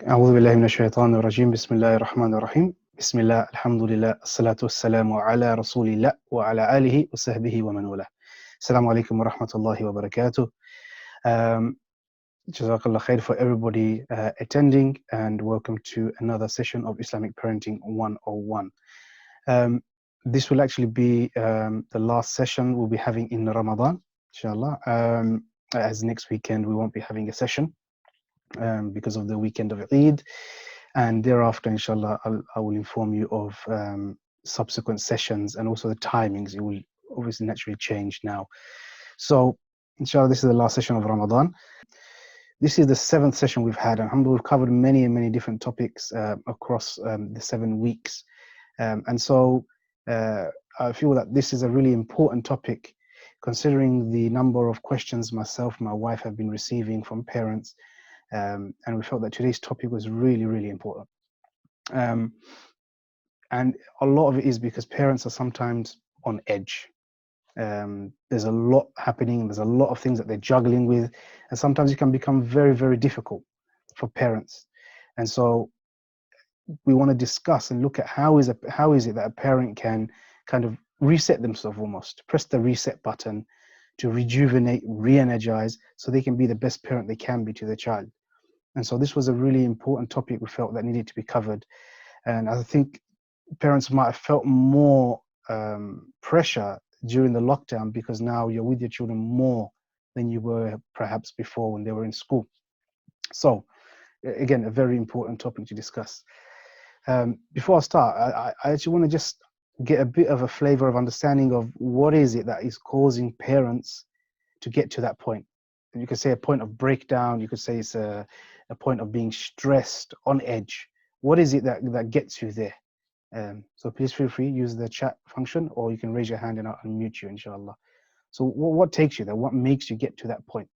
أعوذ بالله من الشيطان الرجيم بسم الله الرحمن الرحيم بسم الله الحمد لله الصلاة والسلام على رسول الله وعلى آله وصحبه ومن والاه. Assalamu alaikum wa rahmatullahi wa barakatuh. Jazakallah khair for everybody attending, and welcome to another session of Islamic Parenting 101. This will actually be the last session we'll be having in Ramadan, inshallah. As next weekend we won't be having a session because of the weekend of Eid, and thereafter inshallah I will inform you of subsequent sessions and also the timings. It will obviously naturally change now. So inshallah this is the last session of Ramadan. This is the 7th session we've had, and alhamdulillah we've covered many different topics across the 7 weeks, and so I feel that this is a really important topic considering the number of questions myself and my wife have been receiving from parents. And we felt that today's topic was really important. And a lot of it is because parents are sometimes on edge. There's a lot happening, there's a lot of things that they're juggling with, and sometimes it can become very difficult for parents. And so we want to discuss and look at how is it that a parent can kind of reset themselves, almost press the reset button to rejuvenate, re-energize, so they can be the best parent they can be to their child. And so this was a really important topic we felt that needed to be covered. And I think parents might have felt more pressure during the lockdown because now you're with your children more than you were perhaps before when they were in school. So again, a very important topic to discuss. Before I start, I actually want to just get a bit of a flavor of understanding of what is it that is causing parents to get to that point. And you could say a point of breakdown, you could say it's a point of being stressed, on edge. What is it that gets you there? So please feel free, use the chat function, or you can raise your hand and I'll unmute you, inshallah. So what takes you there? What makes you get to that point?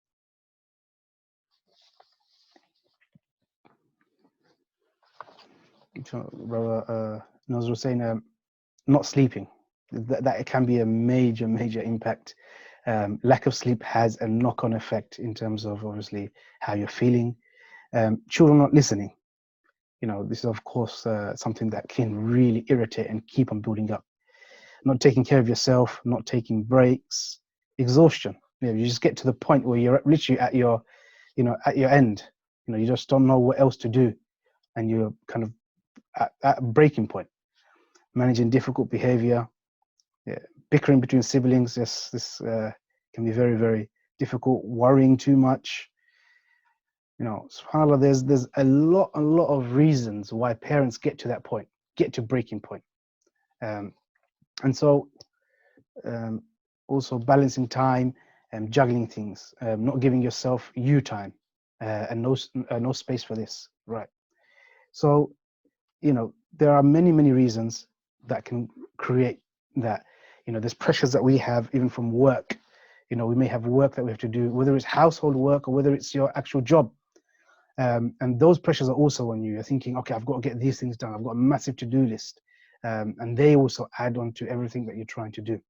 So, brother Nazr was saying, not sleeping. That it can be a major impact. Lack of sleep has a knock-on effect in terms of obviously how you're feeling. Children not listening. This is of course something that can really irritate and keep on building up. Not taking care of yourself, not taking breaks, exhaustion. You just get to the point where you're literally at your end. You just don't know what else to do, and you're kind of at a breaking point. Managing difficult behavior, bickering between siblings. Yes, this can be very difficult. Worrying too much. SubhanAllah, there's a lot of reasons why parents get to that point, get to breaking point. And so also balancing time and juggling things, not giving yourself you time, and no space for this, right? So there are many reasons that can create that. There's pressures that we have even from work. We may have work that we have to do, whether it's household work or whether it's your actual job. And those pressures are also on you. You're thinking, okay, I've got to get these things done. I've got a massive to-do list. And they also add on to everything that you're trying to do.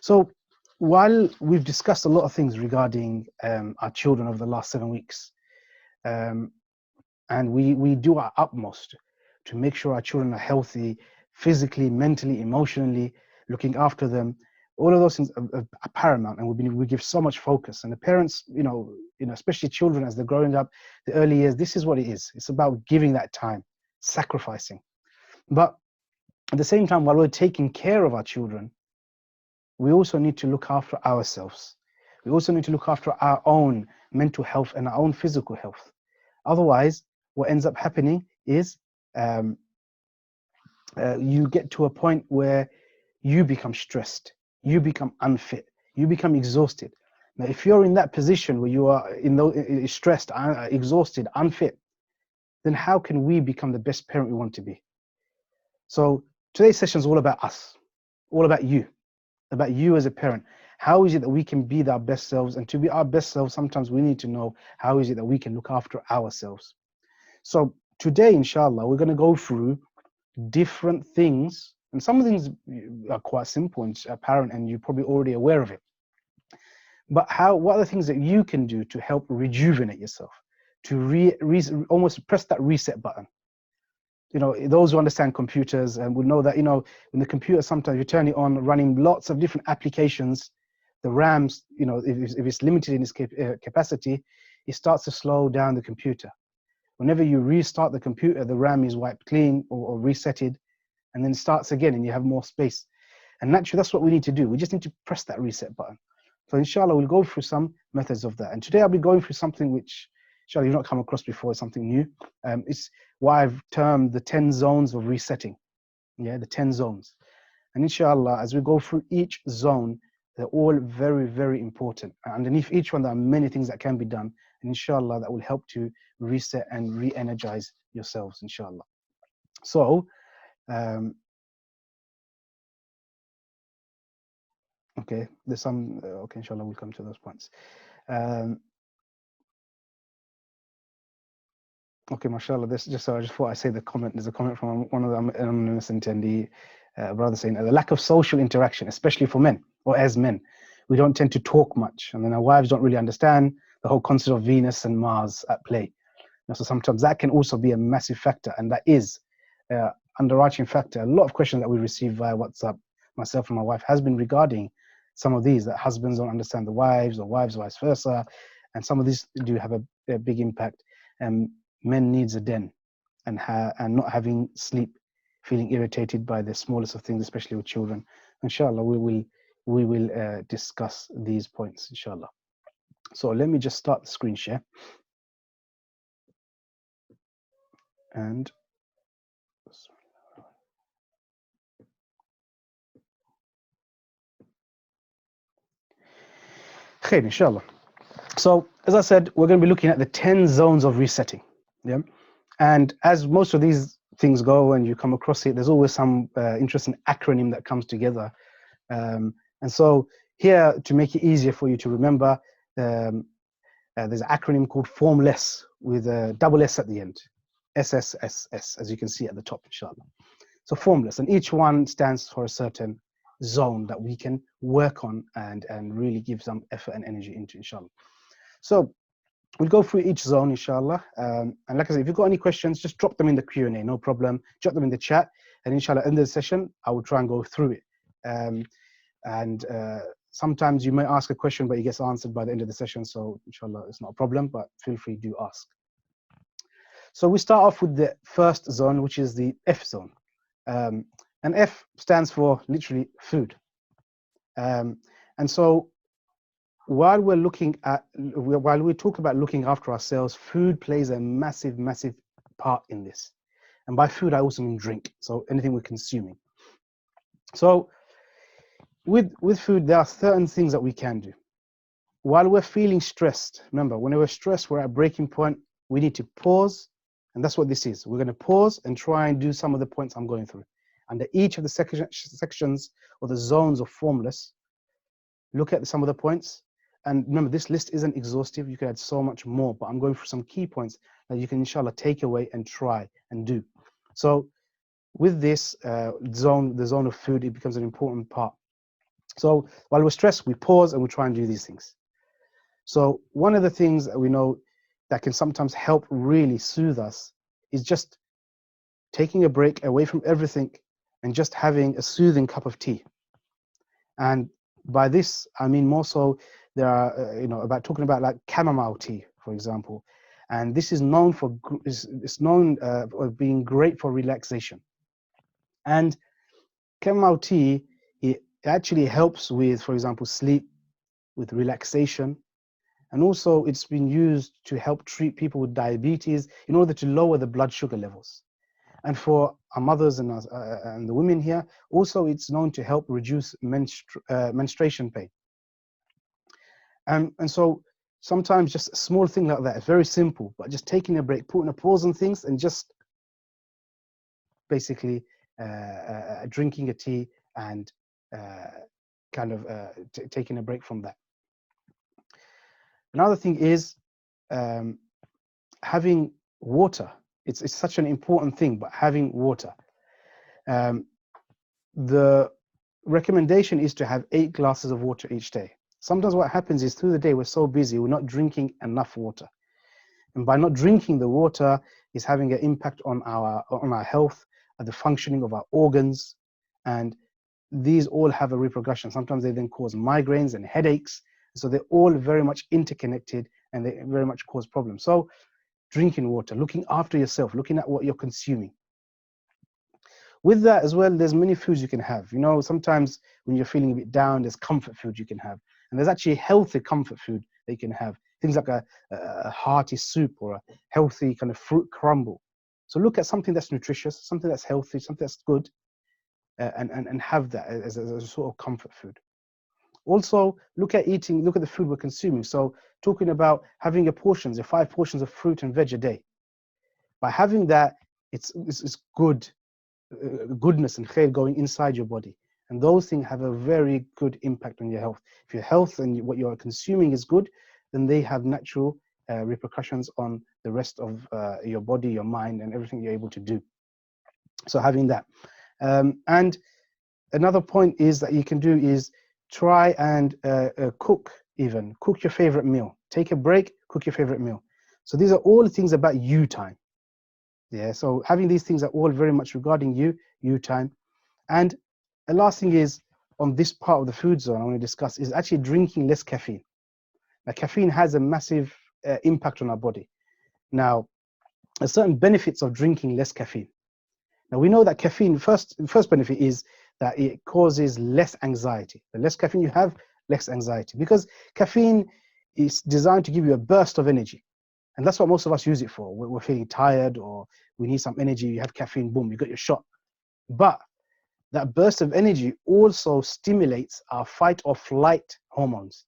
So while we've discussed a lot of things regarding our children over the last 7 weeks, and we do our utmost to make sure our children are healthy, physically, mentally, emotionally, looking after them, all of those things are paramount, and we give so much focus. And the parents, especially children as they're growing up, the early years, this is what it is. It's about giving that time, sacrificing. But at the same time, while we're taking care of our children, we also need to look after ourselves. We also need to look after our own mental health and our own physical health. Otherwise, what ends up happening is you get to a point where you become stressed, you become unfit, you become exhausted. Now, if you're in that position where you are stressed, exhausted, unfit, then how can we become the best parent we want to be? So today's session is all about us, all about you as a parent. How is it that we can be our best selves? And to be our best selves, sometimes we need to know how is it that we can look after ourselves. So today, inshallah, we're going to go through different things, and some of the things are quite simple and apparent, and you're probably already aware of it. But what are the things that you can do to help rejuvenate yourself, to almost press that reset button. You know, those who understand computers and would know that, you know, when the computer, sometimes you turn it on, running lots of different applications, the RAMs, you know, if it's limited in its capacity, it starts to slow down the computer. Whenever you restart the computer, the RAM is wiped clean or resetted, and then it starts again and you have more space. And naturally, that's what we need to do. We just need to press that reset button. So inshallah, we'll go through some methods of that. And today I'll be going through something which, inshallah, you've not come across before. It's something new. It's what I've termed the 10 zones of resetting. Yeah, the 10 zones. And inshallah, as we go through each zone, they're all very, very important. Underneath each one, there are many things that can be done. And inshallah, that will help to reset and re-energize yourselves, inshallah. So, okay, there's some, okay, inshallah, we'll come to those points. Okay, mashallah, this just so I just thought I say the comment. There's a comment from one of the anonymous attendee, brother saying the lack of social interaction, especially for men or as men, we don't tend to talk much, and then our wives don't really understand the whole concept of Venus and Mars at play. So sometimes that can also be a massive factor, and that is underarching factor. A lot of questions that we receive via WhatsApp, myself and my wife, has been regarding some of these, that husbands don't understand the wives or wives vice versa, and some of these do have a big impact. Men needs a den, and not having sleep, feeling irritated by the smallest of things, especially with children. Inshallah, we will discuss these points, inshallah. So let me just start the screen share. And okay, inshallah. So as I said, we're going to be looking at the 10 zones of resetting. Yeah, and as most of these things go, and you come across it, there's always some interesting acronym that comes together. And so here, to make it easier for you to remember, there's an acronym called Formless with a double S at the end, SSSS, as you can see at the top, inshallah. So Formless, and each one stands for a certain zone that we can work on and really give some effort and energy into, inshallah. So we'll go through each zone, inshallah. And like I said, if you've got any questions, just drop them in the Q&A, no problem. Drop them in the chat, and inshallah, in the session, I will try and go through it. Sometimes you may ask a question, but it gets answered by the end of the session. So inshallah, it's not a problem, but feel free to ask. So we start off with the first zone, which is the F zone. And F stands for literally food. And so while we talk about looking after ourselves, food plays a massive, massive part in this. And by food, I also mean drink. So anything we're consuming. So with food, there are certain things that we can do. While we're feeling stressed, remember, when we're stressed, we're at a breaking point, we need to pause. And that's what this is. We're going to pause and try and do some of the points I'm going through. Under each of the sections or the zones of Formless, look at some of the points. And remember, this list isn't exhaustive. You can add so much more, but I'm going through some key points that you can, inshallah, take away and try and do. So with this zone, the zone of food, it becomes an important part. So while we're stressed, we pause and we try and do these things. So one of the things that we know that can sometimes help really soothe us is just taking a break away from everything and just having a soothing cup of tea. And by this, I mean more so, there are, about talking about like chamomile tea, for example. And this is known for, it's known for being great for relaxation. And chamomile tea, it actually helps with, for example, sleep, with relaxation. And also it's been used to help treat people with diabetes in order to lower the blood sugar levels. And for our mothers and the women here, also it's known to help reduce menstruation pain. And so sometimes just a small thing like that, it's very simple, but just taking a break, putting a pause on things and just basically drinking a tea and taking a break from that. Another thing is having water. It's such an important thing, but having water. The recommendation is to have 8 glasses of water each day. Sometimes what happens is through the day, we're so busy, we're not drinking enough water. And by not drinking the water, is having an impact on our health, the functioning of our organs, and these all have a repercussion. Sometimes they then cause migraines and headaches. So they're all very much interconnected, and they very much cause problems. So drinking water, looking after yourself, looking at what you're consuming. With that as well, there's many foods you can have. You know, sometimes when you're feeling a bit down, there's comfort food you can have. And there's actually healthy comfort food that you can have. Things like a hearty soup or a healthy kind of fruit crumble. So look at something that's nutritious, something that's healthy, something that's good, and have that as a sort of comfort food. Also, look at the food we're consuming. So talking about having your 5 portions of fruit and veg a day. By having that, it's good. Goodness and khair going inside your body, and those things have a very good impact on your health. If your health and what you're consuming is good, then they have natural repercussions on the rest of your body, your mind, and everything you're able to do. So having that, and another point is that you can do is try and cook your favorite meal. Take a break, cook your favorite meal. So these are all things about you time. Yeah, so having these things are all very much regarding you time. And the last thing is, on this part of the food zone I want to discuss is actually drinking less caffeine. Now, caffeine has a massive impact on our body. Now, there's certain benefits of drinking less caffeine. Now, we know that caffeine, the first benefit is that it causes less anxiety. The less caffeine you have, less anxiety, because caffeine is designed to give you a burst of energy. And that's what most of us use it for. We're feeling tired or we need some energy, you have caffeine, boom, you got your shot. But that burst of energy also stimulates our fight or flight hormones.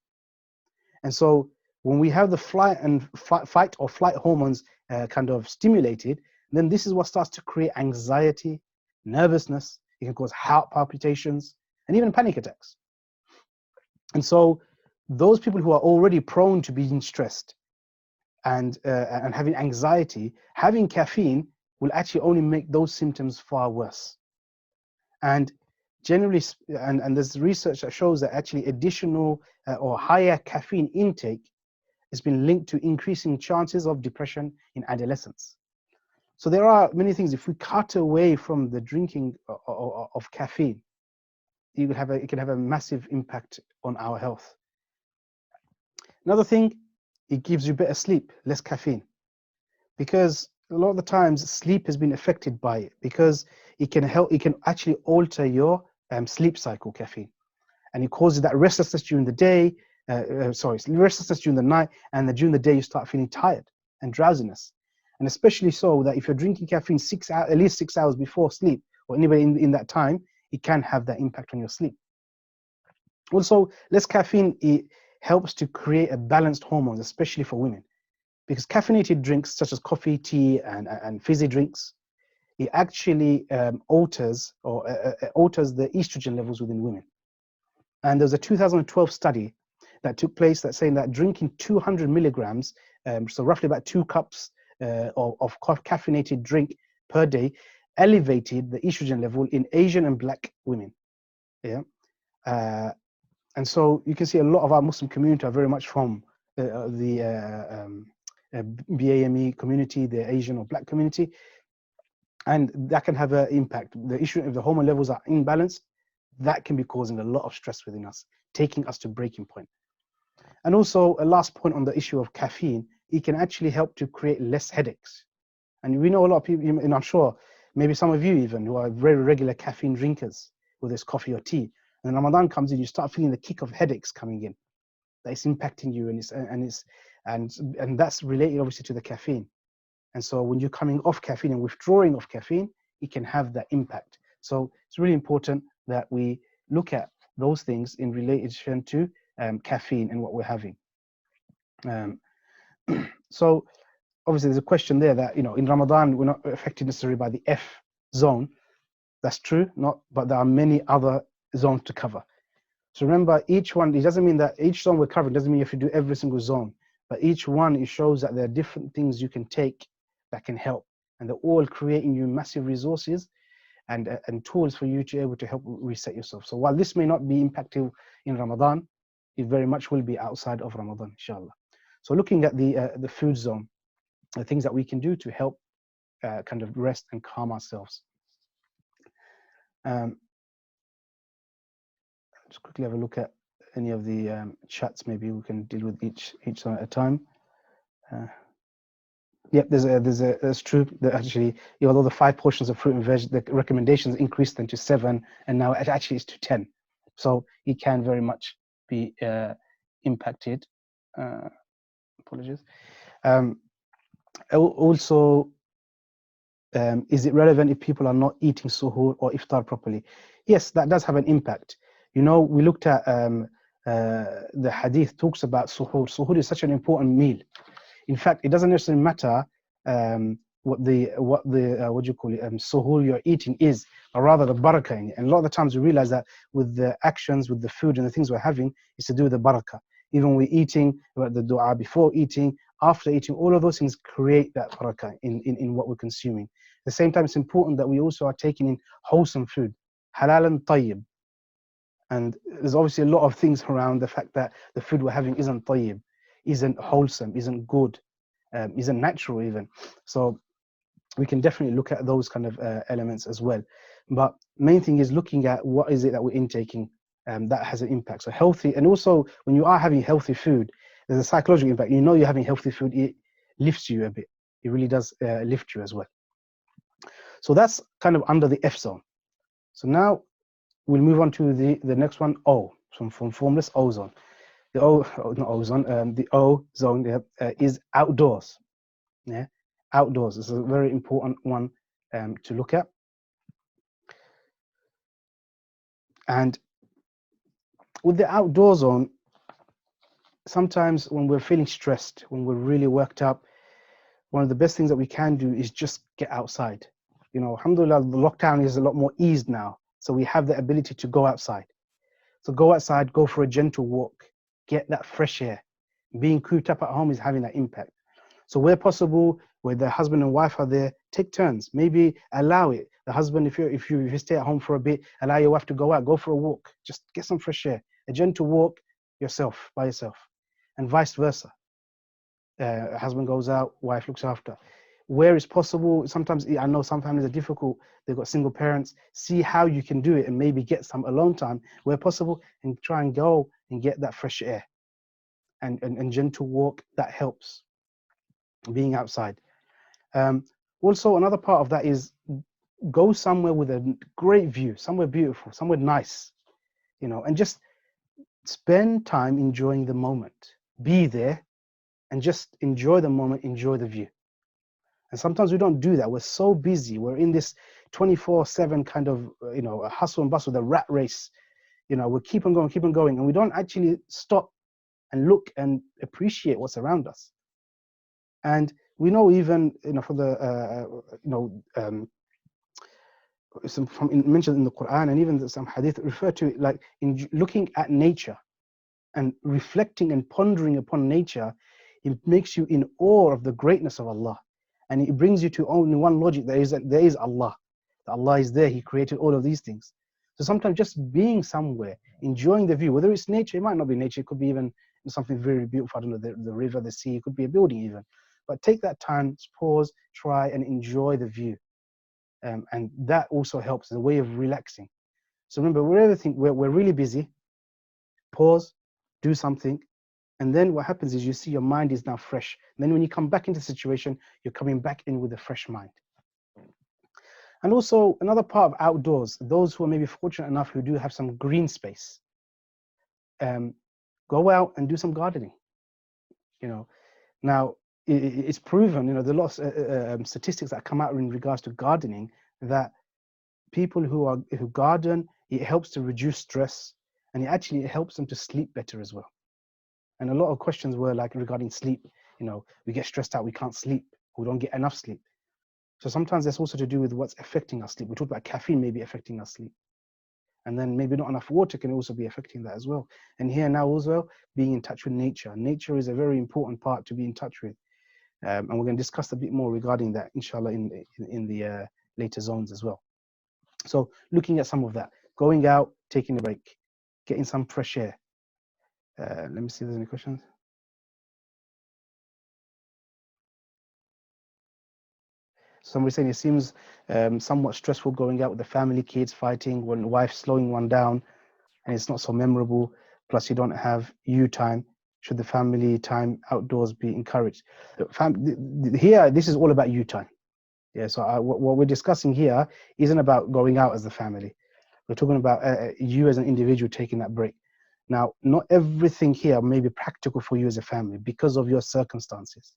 And so when we have the fight or flight hormones kind of stimulated, then this is what starts to create anxiety, nervousness. It can cause heart palpitations and even panic attacks. And so those people who are already prone to being stressed and having anxiety, having caffeine will actually only make those symptoms far worse. And generally, and there's research that shows that actually additional or higher caffeine intake has been linked to increasing chances of depression in adolescents. So there are many things. If we cut away from the drinking of caffeine, it can have a massive impact on our health. Another thing, it gives you better sleep, less caffeine, because a lot of the times sleep has been affected by it, because it can actually alter your sleep cycle, caffeine, and it causes that restlessness during the day, restlessness during the night, and then during the day you start feeling tired and drowsiness. And especially so that if you're drinking caffeine at least 6 hours before sleep, or anybody in that time, it can have that impact on your sleep. Also, less caffeine, it helps to create a balanced hormones, especially for women, because caffeinated drinks such as coffee, tea, and fizzy drinks, it actually alters the estrogen levels within women. And there's a 2012 study that took place that's saying that drinking 200 milligrams, so roughly about 2 cups of caffeinated drink per day, elevated the estrogen level in Asian and Black women. Yeah. And so you can see a lot of our Muslim community are very much from the BAME community, the Asian or Black community, and that can have an impact. The issue if the hormone levels are imbalanced, that can be causing a lot of stress within us, taking us to breaking point. And also, a last point on the issue of caffeine, it can actually help to create less headaches. And we know a lot of people, and I'm sure maybe some of you even, who are very regular caffeine drinkers, whether it's coffee or tea, and Ramadan comes in, you start feeling the kick of headaches coming in, that it's impacting you, and that's related obviously to the caffeine. And so when you're coming off caffeine and withdrawing off caffeine, it can have that impact. So it's really important that we look at those things in relation to caffeine and what we're having. So obviously there's a question there that, in Ramadan, we're not affected necessarily by the F zone. That's true, but there are many other zones to cover. So remember, each one, it doesn't mean that each zone we're covering doesn't mean you have to do every single zone, but each one, it shows that there are different things you can take that can help, and they're all creating you massive resources and tools for you to be able to help reset yourself. So while this may not be impactful in Ramadan, it very much will be outside of Ramadan, inshallah. So looking at the food zone, the things that we can do to help kind of rest and calm ourselves. Just quickly have a look at any of the chats. Maybe we can deal with each one at a time. Yep, that's true. That actually, although the 5 portions of fruit and veg, the recommendations increased then to 7, and now it actually is to 10. So it can very much be impacted. Apologies. Also, is it relevant if people are not eating suhoor or iftar properly? Yes, that does have an impact. We looked at the hadith talks about suhoor. Suhoor is such an important meal. In fact, it doesn't necessarily matter what do you call it, suhoor you're eating is, or rather the barakah in it. And a lot of the times we realize that with the actions, with the food and the things we're having, is to do with the barakah. Even we're eating, about the dua before eating, after eating, all of those things create that barakah in what we're consuming. At the same time, it's important that we also are taking in wholesome food, halal and tayyib. And there's obviously a lot of things around the fact that the food we're having isn't tayyib, isn't wholesome, isn't good, isn't natural even. So we can definitely look at those kind of elements as well. But main thing is looking at what is it that we're intaking that has an impact. So healthy, and also when you are having healthy food, there's a psychological impact. You're having healthy food, it lifts you a bit. It really does lift you as well. So that's kind of under the F zone. So now we'll move on to the next one, O, from formless ozone. The not ozone, the O zone is outdoors. Yeah, outdoors is a very important one to look at. And with the outdoor zone, sometimes when we're feeling stressed, when we're really worked up, one of the best things that we can do is just get outside. Alhamdulillah, the lockdown is a lot more eased now, so we have the ability to go outside. So go outside, go for a gentle walk, get that fresh air. Being cooped up at home is having that impact. So where possible, where the husband and wife are there, take turns. Maybe allow it. The husband, if you stay at home for a bit, allow your wife to go out, go for a walk, just get some fresh air. A gentle walk by yourself, and vice versa. Husband goes out, wife looks after. Where is possible, sometimes I know some families are difficult, they've got single parents, see how you can do it and maybe get some alone time where possible and try and go and get that fresh air and gentle walk. That helps, being outside. Also, another part of that is go somewhere with a great view, somewhere beautiful, somewhere nice, and just spend time enjoying the moment. Be there and just enjoy the moment, enjoy the view. And sometimes we don't do that. We're so busy. We're in this 24/7 kind of, a hustle and bustle, the rat race. We keep on going, and we don't actually stop and look and appreciate what's around us. And we know even, for the, mentioned in the Quran, and even some hadith refer to it, like in looking at nature and reflecting and pondering upon nature, it makes you in awe of the greatness of Allah. And it brings you to only one logic, there is Allah. That Allah is there, He created all of these things. So sometimes just being somewhere, enjoying the view, whether it's nature, it might not be nature, it could be even something very beautiful, I don't know, the river, the sea, it could be a building even. But take that time, pause, try and enjoy the view. And that also helps as a way of relaxing. So remember, we're really busy, pause, do something, and then what happens is you see your mind is now fresh. And then when you come back into the situation, you're coming back in with a fresh mind. And also another part of outdoors, those who are maybe fortunate enough who do have some green space, go out and do some gardening. Now it's proven, there are lots of statistics that come out in regards to gardening, that people who garden, it helps to reduce stress, and it helps them to sleep better as well. And a lot of questions were like regarding sleep. We get stressed out, we can't sleep, we don't get enough sleep. So sometimes that's also to do with what's affecting our sleep. We talked about caffeine maybe affecting our sleep. And then maybe not enough water can also be affecting that as well. And here now as well, being in touch with nature. Nature is a very important part to be in touch with. And we're going to discuss a bit more regarding that, inshallah, in the later zones as well. So looking at some of that, going out, taking a break, getting some fresh air. Let me see if there's any questions. Somebody saying it seems somewhat stressful going out with the family, kids fighting, when the wife's slowing one down, and it's not so memorable. Plus, you don't have you time. Should the family time outdoors be encouraged? Here, this is all about you time. Yeah. So what we're discussing here isn't about going out as a family. We're talking about you as an individual taking that break. Now, not everything here may be practical for you as a family because of your circumstances.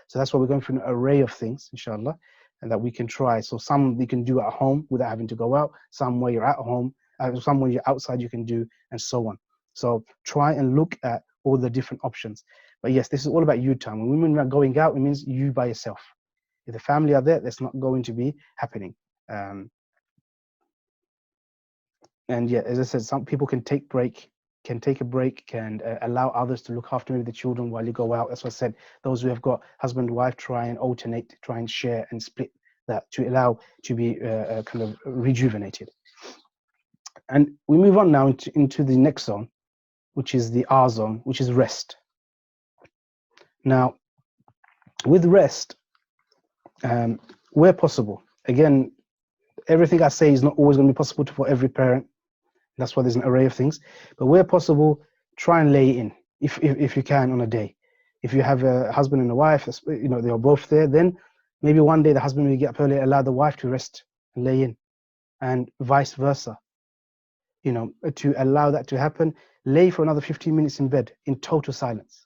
So that's why we're going through an array of things, inshallah, and that we can try. So some we can do at home without having to go out. Some where you're at home, some where you're outside you can do, and so on. So try and look at all the different options. But yes, this is all about you time. When women are going out, it means you by yourself. If the family are there, that's not going to be happening. And yeah, as I said, some people can take a break, can allow others to look after maybe the children while you go out. As I said, those who have got husband, wife, try and alternate, try and share and split that to allow to be kind of rejuvenated. And we move on now into the next zone, which is the R zone, which is rest. Now, with rest, where possible, again, everything I say is not always going to be possible for every parent. That's why there's an array of things. But where possible, try and lay in if you can on a day. If you have a husband and a wife, you know, they are both there, then maybe one day the husband will get up early, allow the wife to rest and lay in, and vice versa. You know, to allow that to happen, lay for another 15 minutes in bed in total silence.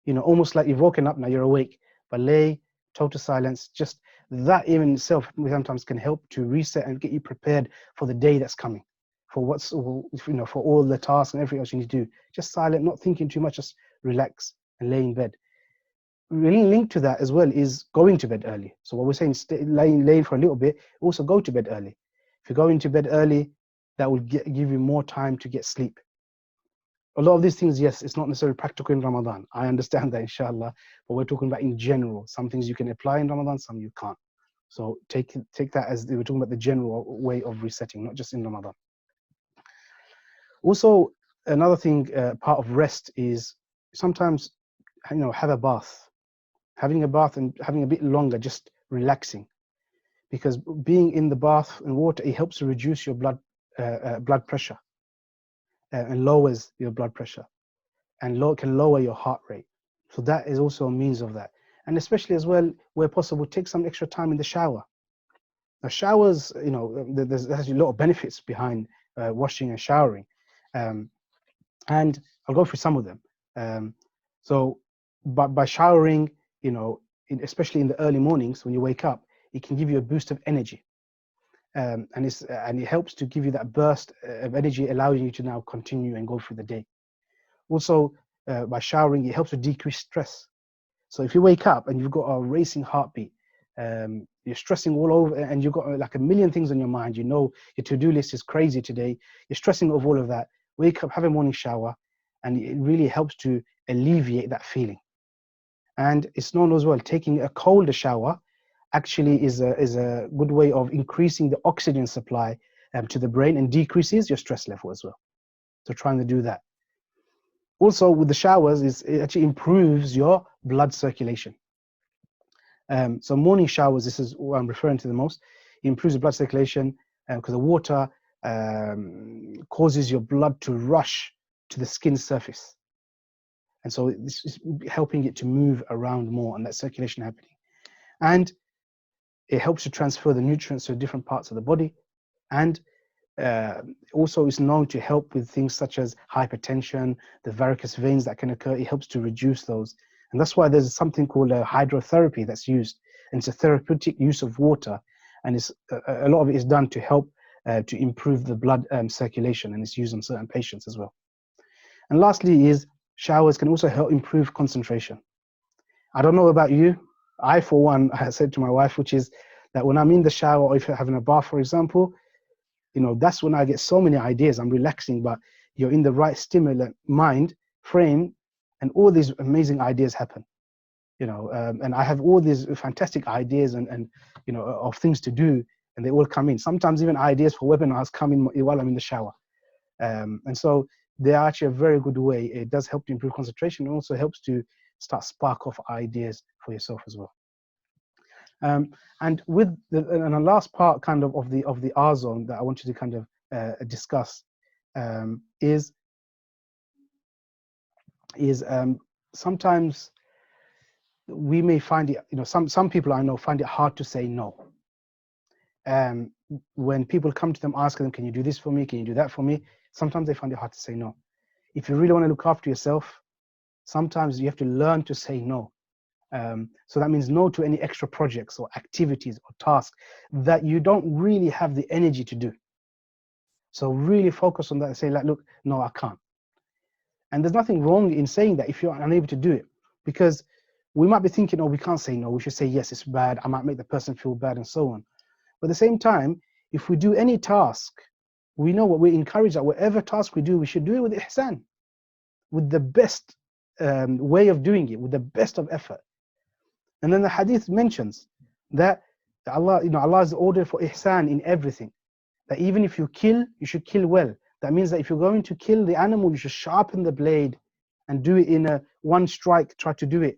You know, almost like you've woken up, now you're awake, but lay, total silence. Just that even itself sometimes can help to reset and get you prepared for the day that's coming, for what's, you know, for all the tasks and everything else you need to do. Just silent, not thinking too much, just relax and lay in bed. Really linked to that as well is going to bed early. So what we're saying, laying for a little bit, also go to bed early. If you're going to bed early, that will give you more time to get sleep. A lot of these things, yes, it's not necessarily practical in Ramadan. I understand that, inshallah, but we're talking about in general. Some things you can apply in Ramadan, some you can't. So take that as we're talking about the general way of resetting, not just in Ramadan. Also, another thing, part of rest is sometimes, you know, have a bath. Having a bath and having a bit longer, just relaxing. Because being in the bath and water, it helps to reduce your blood pressure and lowers your blood pressure and can lower your heart rate. So that is also a means of that. And especially as well, where possible, take some extra time in the shower. Now, showers, you know, there's actually a lot of benefits behind washing and showering. And I'll go through some of them. So by showering, you know, especially in the early mornings when you wake up, it can give you a boost of energy. And it helps to give you that burst of energy, allowing you to now continue and go through the day. Also, by showering, it helps to decrease stress. So if you wake up and you've got a racing heartbeat, you're stressing all over, and you've got like a million things on your mind, you know your to-do list is crazy today, you're stressing over all of that, wake up, have a morning shower, and it really helps to alleviate that feeling. And it's known as well, taking a colder shower actually is a good way of increasing the oxygen supply to the brain and decreases your stress level as well. So trying to do that. Also with the showers, it actually improves your blood circulation. So morning showers, this is what I'm referring to the most. It improves the blood circulation because the water causes your blood to rush to the skin surface. And so this is helping it to move around more and that circulation happening. And it helps to transfer the nutrients to different parts of the body. And also is known to help with things such as hypertension, the varicose veins that can occur. It helps to reduce those. And that's why there's something called hydrotherapy that's used. And it's a therapeutic use of water. And it's, a lot of it is done to help to improve the blood circulation. And it's used on certain patients as well. And lastly is showers can also help improve concentration. I don't know about you. I, for one, I said to my wife, which is that when I'm in the shower or if you're having a bath, for example, you know, that's when I get so many ideas. I'm relaxing, but you're in the right stimulant mind frame, and all these amazing ideas happen. You know, and I have all these fantastic ideas and you know, of things to do, and they all come in. Sometimes even ideas for webinars come in while I'm in the shower. And so they're actually a very good way. It does help to improve concentration. It also helps to start spark off ideas for yourself as well. And with the last part kind of the R zone that I want you to kind of discuss is sometimes we may find it, some people I know find it hard to say no. When people come to them asking them, can you do this for me? Can you do that for me? Sometimes they find it hard to say no. If you really want to look after yourself, sometimes you have to learn to say no. So that means no to any extra projects or activities or tasks that you don't really have the energy to do. So really focus on that and say, like, look, no, I can't. And there's nothing wrong in saying that if you're unable to do it, because we might be thinking, oh, we can't say no, we should say yes, it's bad, I might make the person feel bad and so on. But at the same time, if we do any task, we know what we encourage, that whatever task we do, we should do it with ihsan, with the best way of doing it, with the best of effort. And then the hadith mentions that Allah, Allah has ordered for ihsan in everything. That even if you kill, you should kill well. That means that if you're going to kill the animal, you should sharpen the blade and do it in a one strike, try to do it.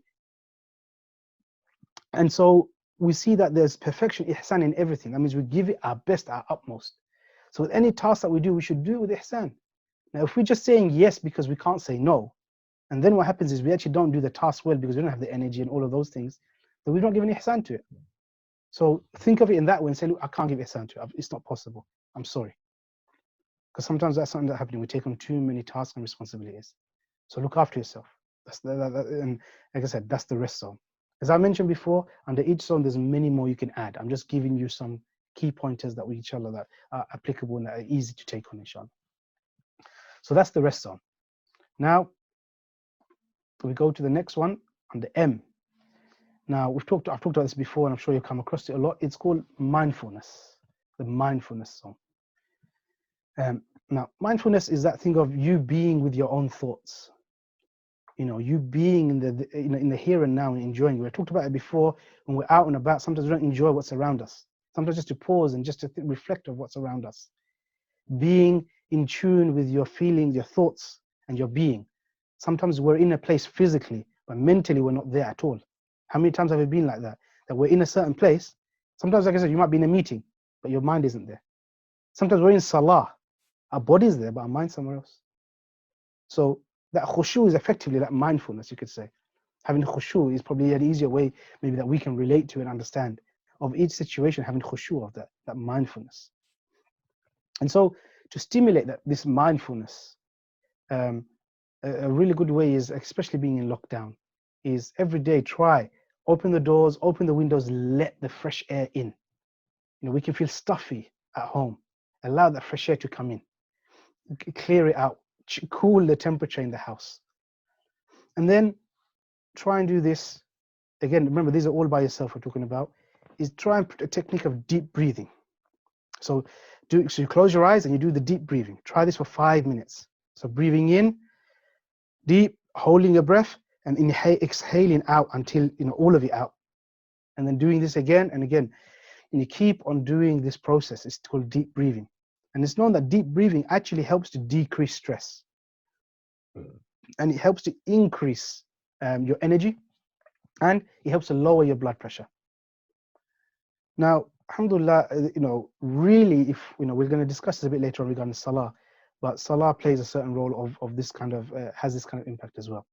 And so we see that there's perfection, ihsan in everything. That means we give it our best, our utmost. So with any task that we do, we should do it with ihsan. Now, if we're just saying yes because we can't say no, and then what happens is we actually don't do the task well because we don't have the energy and all of those things, then we don't give any ihsan to it. So think of it in that way and say, look, I can't give ihsan to it. It's not possible. I'm sorry. Because sometimes that's something that's happening. We take on too many tasks and responsibilities. So look after yourself. And like I said, that's the rest zone. As I mentioned before, under each zone, there's many more you can add. I'm just giving you some key pointers that we, inshallah, that are applicable and that are easy to take on, inshallah. So that's the rest zone. Now, we go to the next one under M. Now, I've talked about this before, and I'm sure you've come across it a lot. It's called mindfulness, the mindfulness zone. Now, mindfulness is that thing of you being with your own thoughts. You being in the here and now and enjoying. We talked about it before. When we're out and about, sometimes we don't enjoy what's around us. Sometimes just to pause and just to reflect of what's around us. Being in tune with your feelings, your thoughts, and your being. Sometimes we're in a place physically, but mentally we're not there at all. How many times have you been like that? That we're in a certain place. Sometimes, like I said, you might be in a meeting, but your mind isn't there. Sometimes we're in Salah. Our body's there, but our mind's somewhere else. So that khushu is effectively that mindfulness, you could say. Having khushu is probably an easier way, maybe, that we can relate to and understand of each situation, having khushu of that mindfulness. And so to stimulate this mindfulness, a really good way is, especially being in lockdown, is every day try, open the doors, open the windows, let the fresh air in. We can feel stuffy at home. Allow that fresh air to come in. Clear it out, cool the temperature in the house. And then try and do this, again, remember these are all by yourself we're talking about, is try and put a technique of deep breathing. So you close your eyes and you do the deep breathing. Try this for 5 minutes. So breathing in, deep, holding your breath, and exhaling out until, all of it out. And then doing this again and again. And you keep on doing this process. It's called deep breathing. And it's known that deep breathing actually helps to decrease stress. And it helps to increase your energy, and it helps to lower your blood pressure. Now, alhamdulillah, really, if we're going to discuss this a bit later on regarding Salah, but Salah plays a certain role of this kind of, has this kind of impact as well.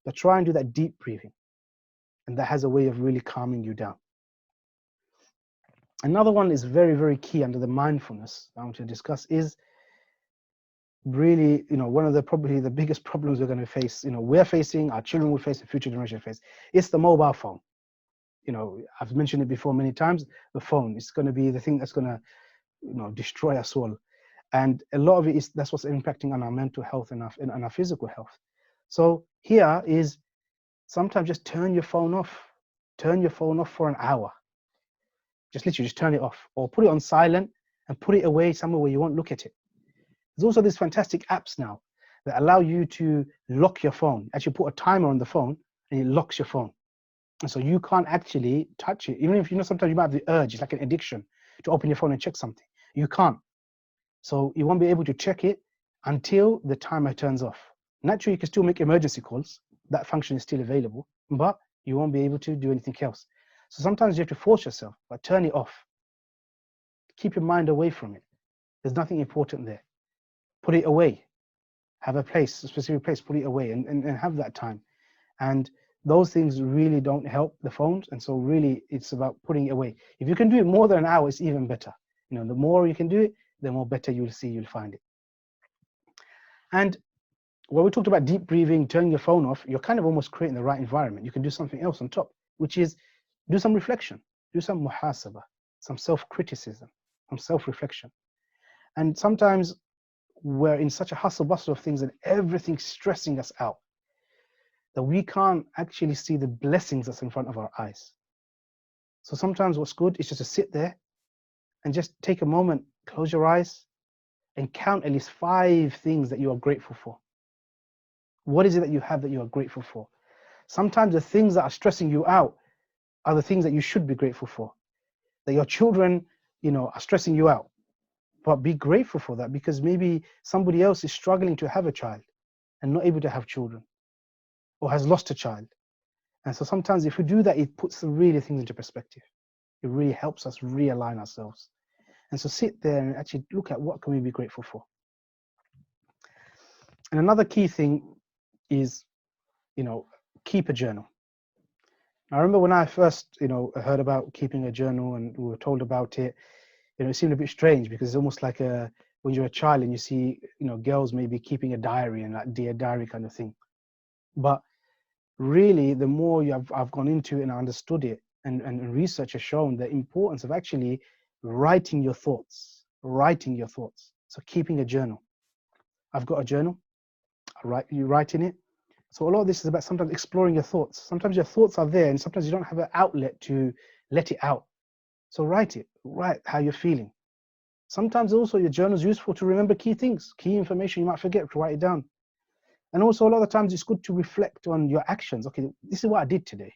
But try and do that deep breathing, and that has a way of really calming you down. Another one is very, very key under the mindfulness I want to discuss is really, one of probably the biggest problems we're going to face, we're facing, our children will face, the future generation will face. It's the mobile phone. I've mentioned it before many times. The phone is going to be the thing that's going to, destroy us all. And a lot of it is, that's what's impacting on our mental health and our physical health. So here is sometimes just turn your phone off. Turn your phone off for an hour. Just literally just turn it off, or put it on silent and put it away somewhere where you won't look at it. There's also these fantastic apps now that allow you to lock your phone. Actually put a timer on the phone and it locks your phone. And so you can't actually touch it. Even if, sometimes you might have the urge, it's like an addiction, to open your phone and check something. You can't. So you won't be able to check it until the timer turns off. Naturally, you can still make emergency calls. That function is still available, but you won't be able to do anything else. So sometimes you have to force yourself, but turn it off. Keep your mind away from it. There's nothing important there. Put it away. Have a place, a specific place, put it away and have that time. And those things really don't help the phones. And so really it's about putting it away. If you can do it more than an hour, it's even better. You know, the more you can do it, the more better you'll find it. And when we talked about deep breathing, turning your phone off, you're kind of almost creating the right environment. You can do something else on top, which is do some reflection, do some muhasabah, some self-criticism, some self-reflection. And sometimes we're in such a hustle bustle of things and everything's stressing us out that we can't actually see the blessings that's in front of our eyes. So sometimes what's good is just to sit there and just take a moment, close your eyes and count at least 5 things that you are grateful for. What is it that you have that you are grateful for? Sometimes the things that are stressing you out are the things that you should be grateful for. That your children, you know, are stressing you out. But be grateful for that, because maybe somebody else is struggling to have a child and not able to have children, or has lost a child. And so sometimes if we do that, it puts the really things into perspective. It really helps us realign ourselves. And so sit there and actually look at what can we be grateful for. And another key thing is, you know, keep a journal. I remember when I first, you know, heard about keeping a journal and we were told about it, you know, it seemed a bit strange because it's almost like when you're a child and you see, you know, girls maybe keeping a diary and like Dear Diary kind of thing. But really, the more I've gone into it and I understood it, and research has shown the importance of actually writing your thoughts. So keeping a journal. I've got a journal. You write in it. So a lot of this is about sometimes exploring your thoughts. Sometimes your thoughts are there and sometimes you don't have an outlet to let it out. So write how you're feeling. Sometimes also your journal is useful to remember key things, key information you might forget, to write it down. And also a lot of times it's good to reflect on your actions. Okay, this is what I did today.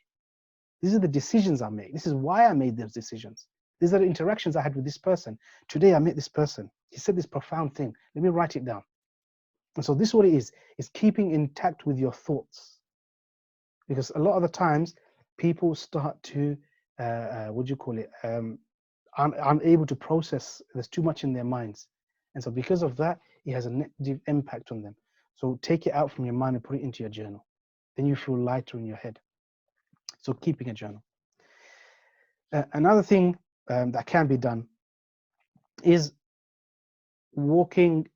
These are the decisions I made. This is why I made those decisions. These are the interactions I had with this person. Today I met this person. He said this profound thing. Let me write it down. And so this is what it is keeping intact with your thoughts. Because a lot of the times people start to, unable to process. There's too much in their minds. And so because of that, it has a negative impact on them. So take it out from your mind and put it into your journal. Then you feel lighter in your head. So keeping a journal. Another thing that can be done is walking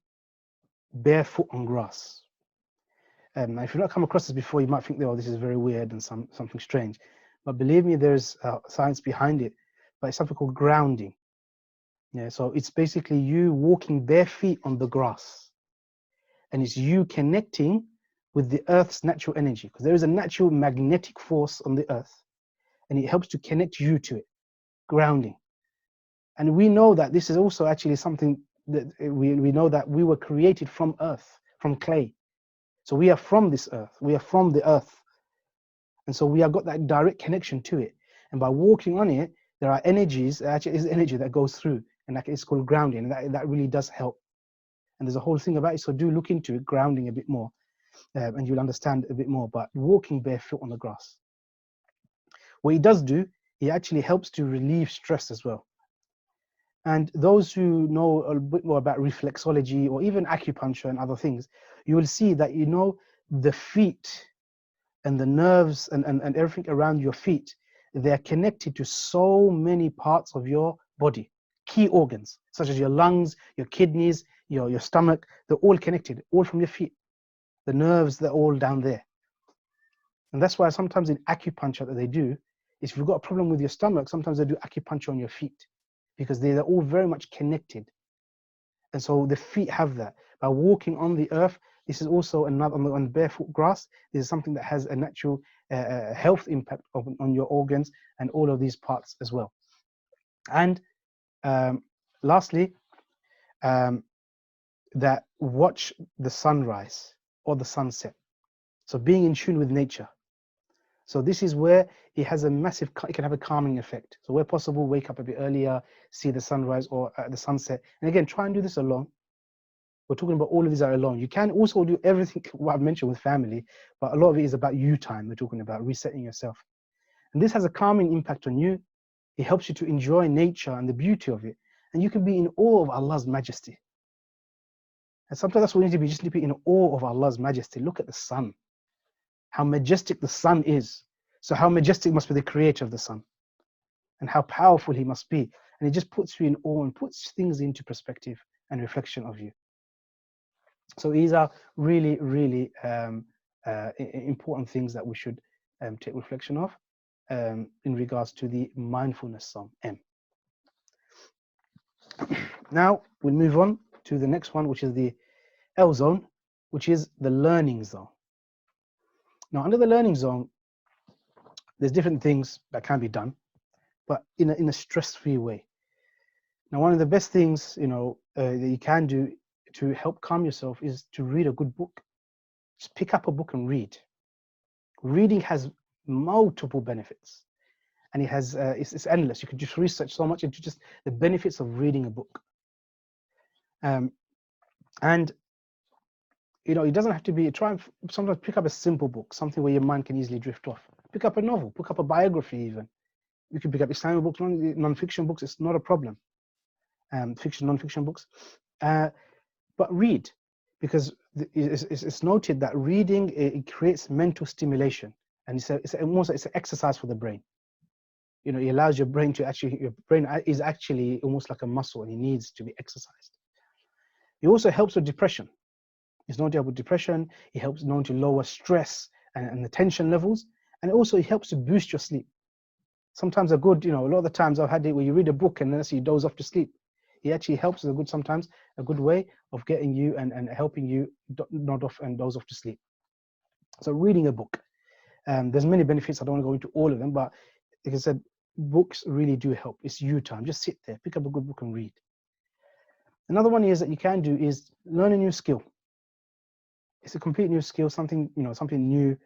barefoot on grass. Now, if you've not come across this before, you might think, oh, this is very weird and something strange. But believe me, there's science behind it. But it's something called grounding. Yeah, so it's basically you walking bare feet on the grass. And it's you connecting with the earth's natural energy, because there is a natural magnetic force on the earth. And it helps to connect you to it, grounding. And we know that this is also actually something that we know that we were created from earth, from clay. So we are from this earth, we are from the earth. And so we have got that direct connection to it. And by walking on it, there are energies, actually is energy that goes through, and that is called grounding. And that really does help. And there's a whole thing about it. So do look into it, grounding a bit more, and you'll understand a bit more. But walking barefoot on the grass. What it does do, it actually helps to relieve stress as well. And those who know a bit more about reflexology or even acupuncture and other things, you will see that, you know, the feet and the nerves and everything around your feet, they're connected to so many parts of your body, key organs, such as your lungs, your kidneys, your stomach. They're all connected, all from your feet. The nerves, they're all down there. And that's why sometimes in acupuncture that they do, is if you've got a problem with your stomach, sometimes they do acupuncture on your feet, because they're all very much connected. And so the feet have that. By walking on the earth, this is also another, on barefoot grass, this is something that has a natural health impact on your organs and all of these parts as well. And lastly, that watch the sunrise or the sunset. So being in tune with nature. So this is where it has a massive, it can have a calming effect. So where possible, wake up a bit earlier, see the sunrise or the sunset. And again, try and do this alone. We're talking about all of these are alone. You can also do everything what I've mentioned with family, but a lot of it is about you time. We're talking about resetting yourself. And this has a calming impact on you. It helps you to enjoy nature and the beauty of it. And you can be in awe of Allah's majesty. And sometimes that's what we need to be, just to be in awe of Allah's majesty. Look at the sun, how majestic the sun is. So how majestic must be the creator of the sun, and how powerful he must be. And it just puts you in awe and puts things into perspective and reflection of you. So these are really, really important things that we should take reflection of in regards to the mindfulness zone, M. Now we'll move on to the next one, which is the L zone, which is the learning zone. Now, under the learning zone, there's different things that can be done, but in a stress-free way. Now, one of the best things, that you can do to help calm yourself is to read a good book. Just pick up a book and read. Reading has multiple benefits, and it has it's endless. You can just research so much into just the benefits of reading a book. And it doesn't have to be. Try and sometimes pick up a simple book, something where your mind can easily drift off. Pick up a novel, pick up a biography even. You can pick up Islamic books, non-fiction books. It's not a problem. Fiction, non-fiction books, but read, because it's noted that reading it creates mental stimulation, and it's an exercise for the brain. It allows your brain your brain is actually almost like a muscle, and it needs to be exercised. It also helps with depression. It's known to help with depression. It helps known to lower stress and the tension levels, and it helps to boost your sleep. Sometimes a lot of the times I've had it where you read a book and then you doze off to sleep. It actually helps sometimes a good way of getting you and helping you nod off and doze off to sleep. So reading a book, there's many benefits. I don't want to go into all of them, but like I said, books really do help. It's you time. Just sit there, pick up a good book and read. Another one is that you can do is learn a new skill. It's a complete new skill, something new.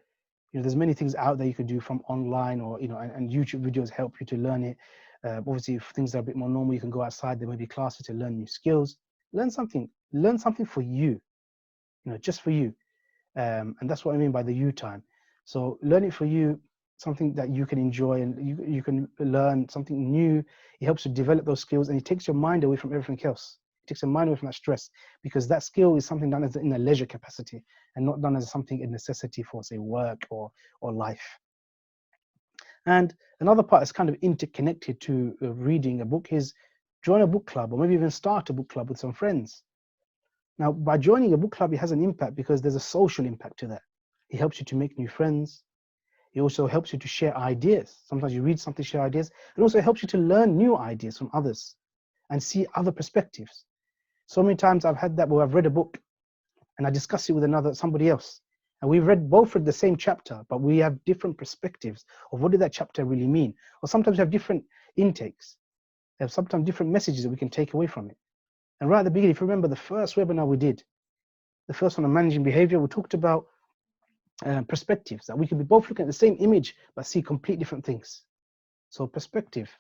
There's many things out there you could do from online, or and YouTube videos help you to learn it. Obviously, if things are a bit more normal, you can go outside. There may be classes to learn new skills. Learn something for you, just for you. And that's what I mean by the you time. So learn it for you, something that you can enjoy, and you can learn something new. It helps you develop those skills, and it takes your mind away from everything else. It takes your mind away from that stress, because that skill is something done in a leisure capacity and not done as something a necessity for, say, work or life. And another part that's kind of interconnected to reading a book is join a book club, or maybe even start a book club with some friends. Now, by joining a book club, it has an impact because there's a social impact to that. It helps you to make new friends. It also helps you to share ideas. Sometimes you read something, share ideas. It also helps you to learn new ideas from others and see other perspectives. So many times I've had that where I've read a book and I discuss it with somebody else. And we've both read the same chapter, but we have different perspectives of what did that chapter really mean. Or sometimes we have different intakes. There are sometimes different messages that we can take away from it. And right at the beginning, if you remember the first webinar we did, the first one on managing behavior, we talked about perspectives, that we could be both looking at the same image, but see complete different things. So perspective,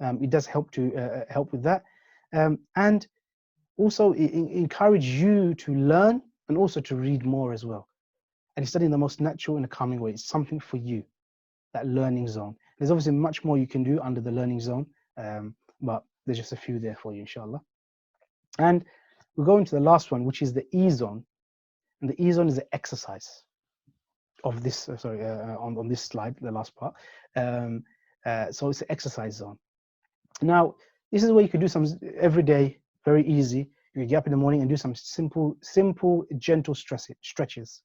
it does help to help with that. And also encourage you to learn and also to read more as well. And it's done in the most natural and calming way. It's something for you, that learning zone. There's obviously much more you can do under the learning zone, but there's just a few there for you, inshallah. And we'll go into the last one, which is the E zone. And the E zone is the exercise of this, on this slide, the last part. So it's the exercise zone. Now, this is where you can do some every day, very easy. You can get up in the morning and do some simple, gentle stretches.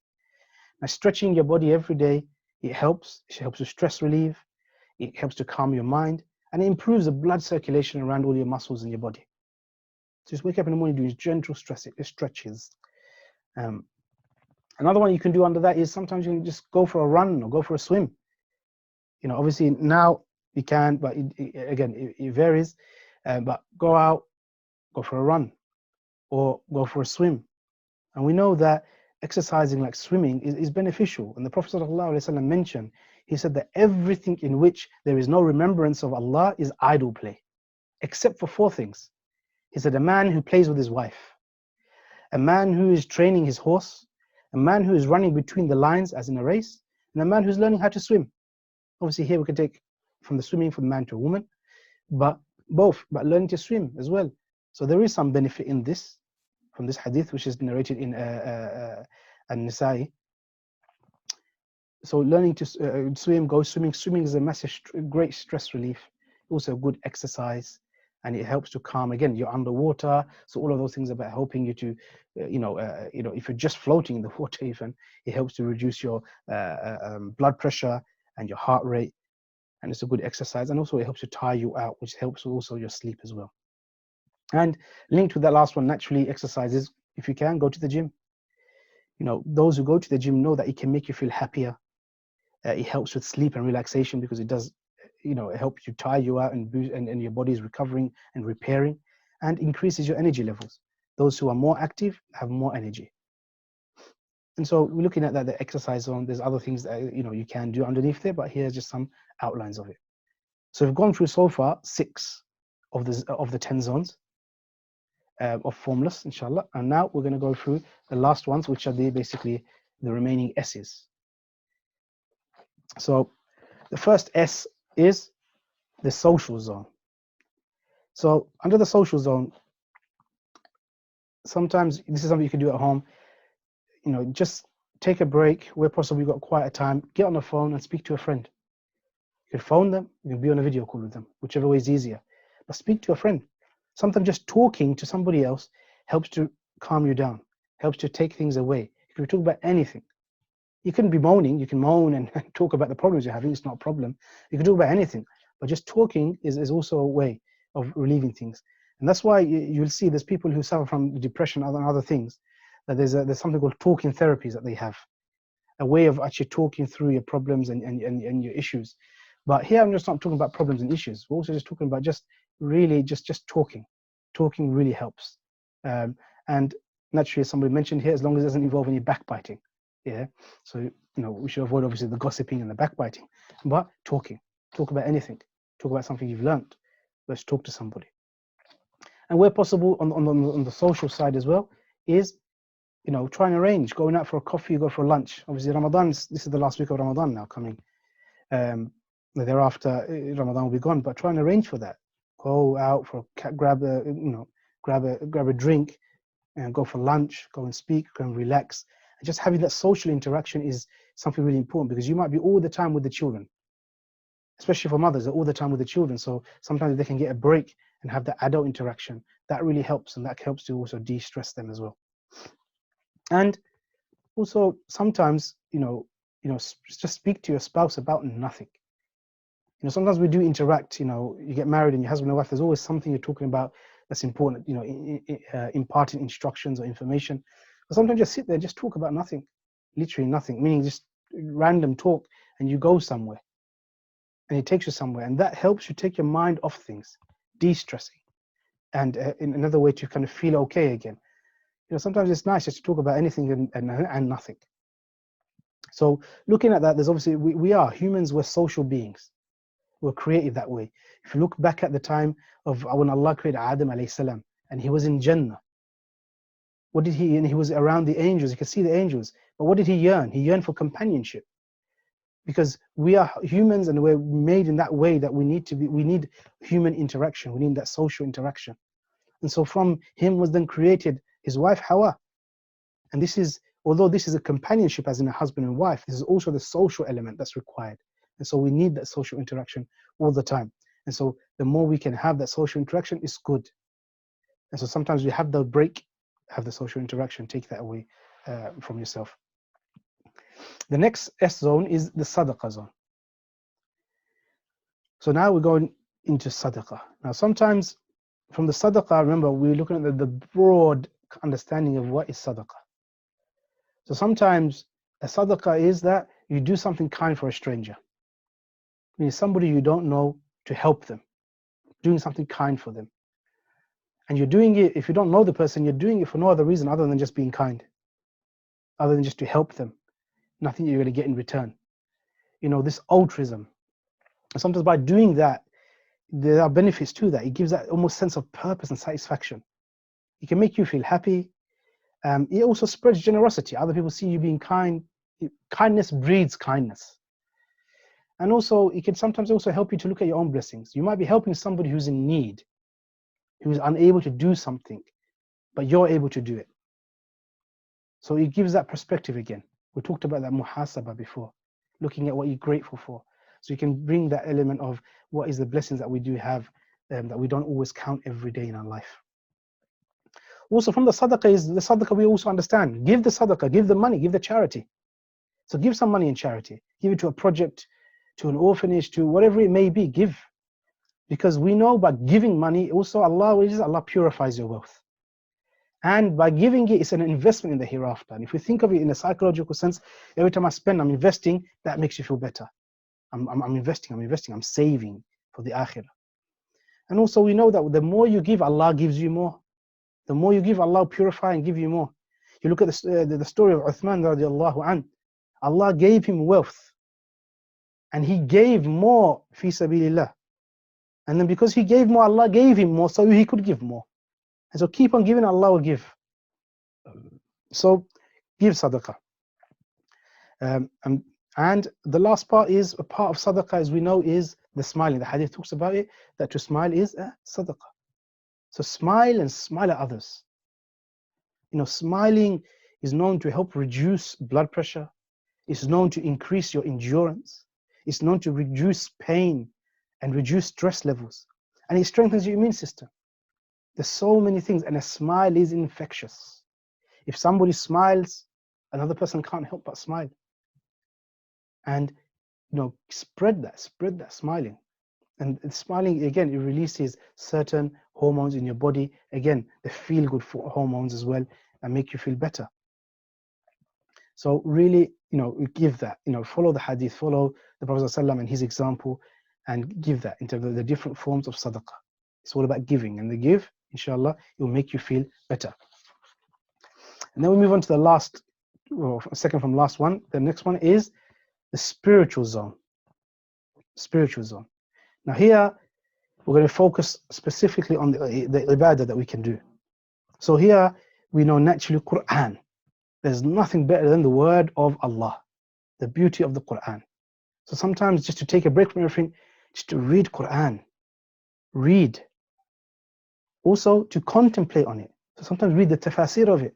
Now, stretching your body every day, it helps with stress relief, it helps to calm your mind, and it improves the blood circulation around all your muscles in your body. So just wake up in the morning doing gentle stretches. Another one you can do under that is sometimes you can just go for a run or go for a swim. Obviously now you can, but it varies. But go out, go for a run, or go for a swim. And we know that exercising like swimming is beneficial. And the Prophet ﷺ mentioned, he said that everything in which there is no remembrance of Allah is idle play, except for 4 things. He said, a man who plays with his wife, a man who is training his horse, a man who is running between the lines as in a race, and a man who's learning how to swim. Obviously here we can take from the swimming from the man to a woman, but learning to swim as well. So there is some benefit in this, from this hadith, which is narrated in An-Nisa'i. So learning to swim, go swimming. Swimming is a massive, great stress relief. Also a good exercise, and it helps to calm. Again, you're underwater, so all of those things about helping you to, if you're just floating in the water, even it helps to reduce your blood pressure and your heart rate, and it's a good exercise. And also it helps to tire you out, which helps also your sleep as well. And linked with that last one, naturally, exercises. If you can, go to the gym. Those who go to the gym know that it can make you feel happier. It helps with sleep and relaxation because it does, it helps you tire you out and boost, and your body is recovering and repairing, and increases your energy levels. Those who are more active have more energy. And so we're looking at that, the exercise zone. There's other things that you can do underneath there, but here's just some outlines of it. So we've gone through so far 6 of the 10 zones of formless, inshallah. And now we're going to go through the last ones, which are basically the remaining S's. So the first S is the social zone. So under the social zone, sometimes this is something you can do at home. Just take a break where possible. You've got quiet time, get on the phone and speak to a friend. You can phone them, you can be on a video call with them, whichever way is easier. But speak to a friend. Sometimes just talking to somebody else helps to calm you down, helps to take things away. You can talk about anything. You can be moaning, you can moan and talk about the problems you're having, it's not a problem. You can talk about anything, but just talking is also a way of relieving things. And that's why you'll see there's people who suffer from depression and other things, that there's something called talking therapies that they have, a way of actually talking through your problems and your issues. But here I'm just not talking about problems and issues. We're also just talking about just really just talking. Talking really helps. And naturally, as somebody mentioned here, as long as it doesn't involve any backbiting. Yeah. So, we should avoid obviously the gossiping and the backbiting, but talking. Talk about anything. Talk about something you've learned. Let's talk to somebody. And where possible on the social side as well is, try and arrange going out for a coffee, go for lunch. Obviously, this is the last week of Ramadan now coming. Thereafter, Ramadan will be gone, but try and arrange for that. Go out for grab a drink, and go for lunch. Go and speak. Go and relax. And just having that social interaction is something really important, because you might be all the time with the children, especially for mothers, they're all the time with the children. So sometimes they can get a break and have that adult interaction. That really helps, and that helps to also de-stress them as well. And also sometimes, just speak to your spouse about nothing. Sometimes we do interact, you get married and your husband and wife, there's always something you're talking about that's important, imparting instructions or information. But sometimes just sit there and just talk about nothing, literally nothing, meaning just random talk, and you go somewhere and it takes you somewhere, and that helps you take your mind off things, de-stressing, and in another way to kind of feel okay again. Sometimes it's nice just to talk about anything and nothing. So looking at that, there's obviously, we are humans, we're social beings. We're created that way. If you look back at the time of when Allah created Adam alayhi salam, and he was in Jannah, what did he, and he was around the angels, you could see the angels, but what did he yearn? He yearned for companionship. Because we are humans and we're made in that way that we need human interaction, we need that social interaction. And so from him was then created his wife Hawa. And this is, although this is a companionship as in a husband and wife, this is also the social element that's required. And so we need that social interaction all the time. And so the more we can have that social interaction, is good. And so sometimes we have the break, have the social interaction, take that away from yourself. The next S zone is the Sadaqa zone. So now we're going into Sadaqa. Now sometimes from the Sadaqa, remember we're looking at the broad understanding of what is Sadaqa. So sometimes a Sadaqa is that you do something kind for a stranger. I mean, somebody you don't know, to help them, doing something kind for them. And you're doing it, if you don't know the person, you're doing it for no other reason other than just being kind, other than just to help them. Nothing you're going to get in return. This altruism. And sometimes by doing that, there are benefits to that. It gives that almost sense of purpose and satisfaction. It can make you feel happy. It also spreads generosity. Other people see you being kind. Kindness breeds kindness. And also, it can sometimes also help you to look at your own blessings. You might be helping somebody who's in need, who's unable to do something, but you're able to do it. So it gives that perspective again. We talked about that muhasaba before, looking at what you're grateful for. So you can bring that element of what is the blessings that we do have that we don't always count every day in our life. Also from the sadaqah is the sadaqah we also understand. Give the sadaqah, give the money, give the charity. So give some money in charity. Give it to a project, to an orphanage, to whatever it may be, give. Because we know by giving money, also Allah purifies your wealth. And by giving it, it's an investment in the hereafter. And if we think of it in a psychological sense, every time I spend, I'm investing, that makes you feel better. I'm investing, I'm saving for the akhirah. And also we know that the more you give, Allah gives you more. The more you give, Allah will purify and give you more. You look at the story of Uthman radiallahu anh. Allah gave him wealth. And he gave more fi sabilillah. And then because he gave more, Allah gave him more so he could give more. And so keep on giving, Allah will give. So give sadaqah. And the last part is, a part of sadaqah, as we know, is the smiling. The hadith talks about it, that to smile is sadaqah. So smile and smile at others. You know, smiling is known to help reduce blood pressure. It's known to increase your endurance. It's known to reduce pain and reduce stress levels. And it strengthens your immune system. There's so many things, and a smile is infectious. If somebody smiles, another person can't help but smile. And you know, spread that smiling. And smiling, again, it releases certain hormones in your body. Again, the feel-good hormones as well, and make you feel better. So really, you know, give that, you know, follow the hadith, follow the Prophet ﷺ and his example, and give that into the different forms of sadaqah. It's all about giving, and the give, inshallah, it will make you feel better. And then we move on to the last, or second from last one. The next one is the spiritual zone. Spiritual zone. Now here, we're going to focus specifically on the ibadah that we can do. So here, we know naturally Quran. There's nothing better than the word of Allah, the beauty of the Quran. So sometimes just to take a break from everything, just to read Quran, read. Also to contemplate on it. So sometimes read the tafsir of it.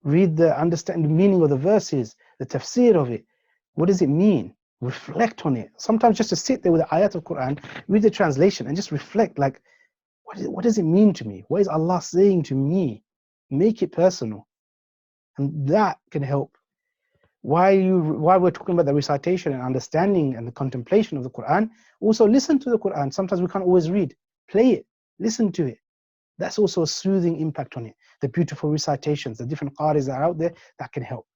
Understand the meaning of the verses, the tafsir of it. What does it mean? Reflect on it. Sometimes just to sit there with the ayat of Quran, read the translation and just reflect, like, what does it mean to me? What is Allah saying to me? Make it personal. And that can help. While we're talking about the recitation and understanding and the contemplation of the Quran, also listen to the Quran. Sometimes we can't always read. Play it, listen to it. That's also a soothing impact on it. The beautiful recitations, the different qaris that are out there, that can help.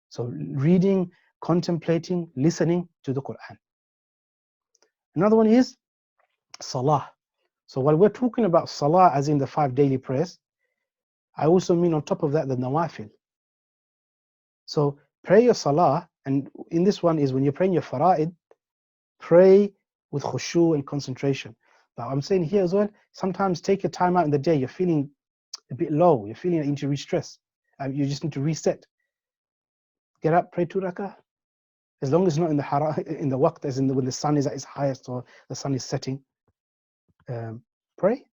So reading, contemplating, listening to the Quran. Another one is Salah. So while we're talking about Salah as in the 5 daily prayers, I also mean on top of that the nawafil. So pray your Salah, and in this one is when you're praying your fara'id, pray with khushu and concentration. But I'm saying here as well, sometimes take a time out in the day, you're feeling a bit low, you're feeling like you need to re-stress, you just need to reset. Get up, pray 2 rakah. As long as it's not in the waqt, as in when the sun is at its highest or the sun is setting. Pray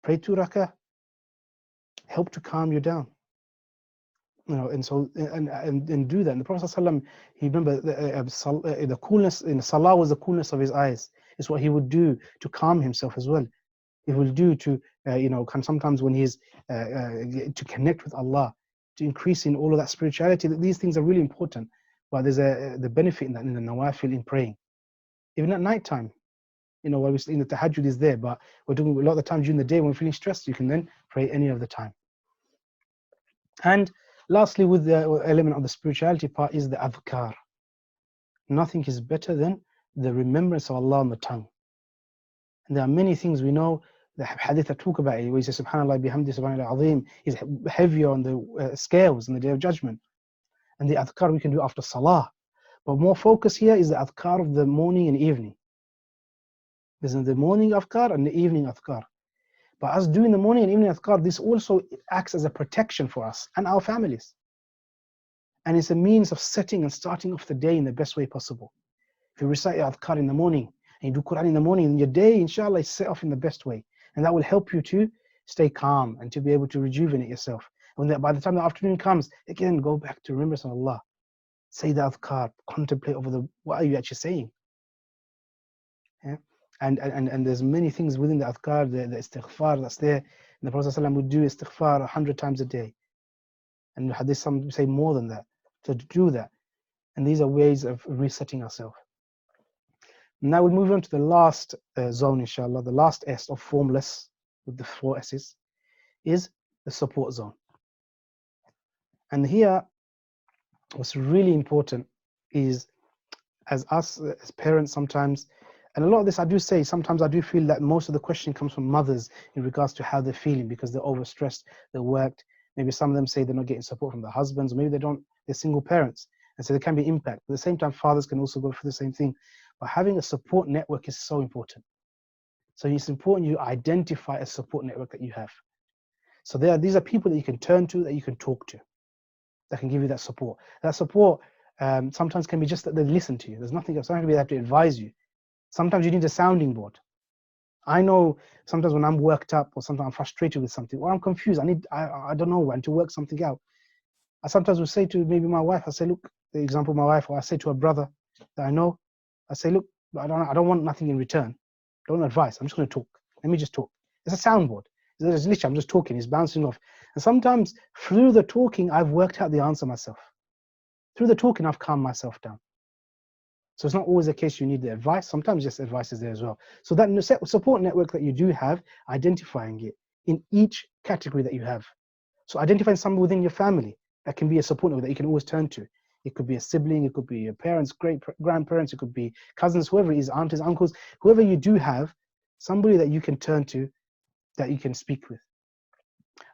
2 rakah. Help to calm you down. You know, and so and do that. And the Prophet ﷺ, he remember the coolness in Salah was the coolness of his eyes. It's what he would do to calm himself as well. He will do to you know, sometimes when he's to connect with Allah, to increase in all of that spirituality. That these things are really important. But there's the benefit in that, in the nawafil, in praying, even at night time. You know, obviously in the tahajjud is there, but we're doing a lot of the time during the day when we're feeling stressed. You can then pray any of the time. And lastly, with the element of the spirituality part is the adhkar. Nothing is better than the remembrance of Allah on the tongue. And there are many things we know. The hadith that talk about it, where he says, Subhanallah bihamdi subhanallah azim, is heavier on the scales on the Day of Judgment. And the adhkar we can do after salah. But more focus here is the adhkar of the morning and evening. There's the morning adhkar and the evening adhkar. But us doing the morning and evening adhkar, this also acts as a protection for us and our families. And it's a means of setting and starting off the day in the best way possible. If you recite your adhkar in the morning and you do Quran in the morning, then your day, inshallah, is set off in the best way. And that will help you to stay calm and to be able to rejuvenate yourself. And by the time the afternoon comes, again, go back to remembrance of Allah. Say the adhkar, contemplate over what are you actually saying. Yeah? And there's many things within the adhkar, the istighfar that's there. And the Prophet ﷺ would do istighfar 100 times a day. And the hadith, some say more than that. So to do that. And these are ways of resetting ourselves. Now we'll move on to the last zone, inshallah. The last S of formless, with the 4 S's, is the support zone. And here, what's really important is, as us, as parents sometimes, and a lot of this I do say, sometimes I do feel that most of the question comes from mothers in regards to how they're feeling because they're overstressed, they're worked. Maybe some of them say they're not getting support from their husbands, or maybe they're single parents. And so there can be impact. But at the same time, fathers can also go through the same thing. But having a support network is so important. So it's important you identify a support network that you have. So these are people that you can turn to, that you can talk to, that can give you that support. That support sometimes can be just that they listen to you. There's nothing else. Sometimes they have to advise you. Sometimes you need a sounding board. I know sometimes when I'm worked up or sometimes I'm frustrated with something or I'm confused, I don't know, I need to work something out. I sometimes will say to maybe my wife, I say, look, the example of my wife, or I say to a brother that I know, I say, look, I don't want nothing in return. I don't want advice. I'm just going to talk. Let me just talk. It's a soundboard. It's literally, I'm just talking. It's bouncing off. And sometimes through the talking, I've worked out the answer myself. Through the talking, I've calmed myself down. So it's not always the case you need the advice. Sometimes just advice is there as well. So that support network that you do have, identifying it in each category that you have. So identifying someone within your family that can be a support network that you can always turn to. It could be a sibling, it could be your parents, grandparents, it could be cousins, whoever it is, aunties, uncles, whoever you do have, somebody that you can turn to, that you can speak with.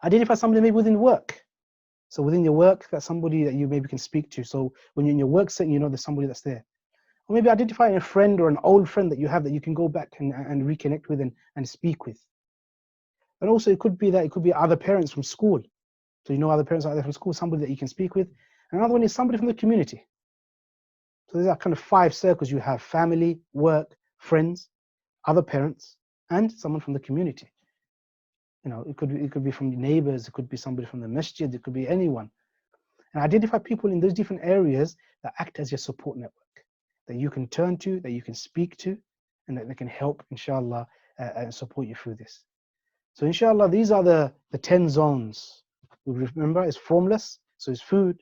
Identify somebody maybe within work. So within your work, that's somebody that you maybe can speak to. So when you're in your work setting, you know there's somebody that's there. Or maybe identifying a friend or an old friend that you have that you can go back and reconnect with and speak with. And also it could be other parents from school. So you know other parents out there from school, somebody that you can speak with. And another one is somebody from the community. So these are kind of 5 circles you have: family, work, friends, other parents, and someone from the community. You know, it could be from neighbors, it could be somebody from the masjid, it could be anyone. And identify people in those different areas that act as your support network, that you can turn to, that you can speak to, and that they can help, inshallah, and support you through this. So inshallah, these are the 10 zones. Remember, it's formless, so it's food,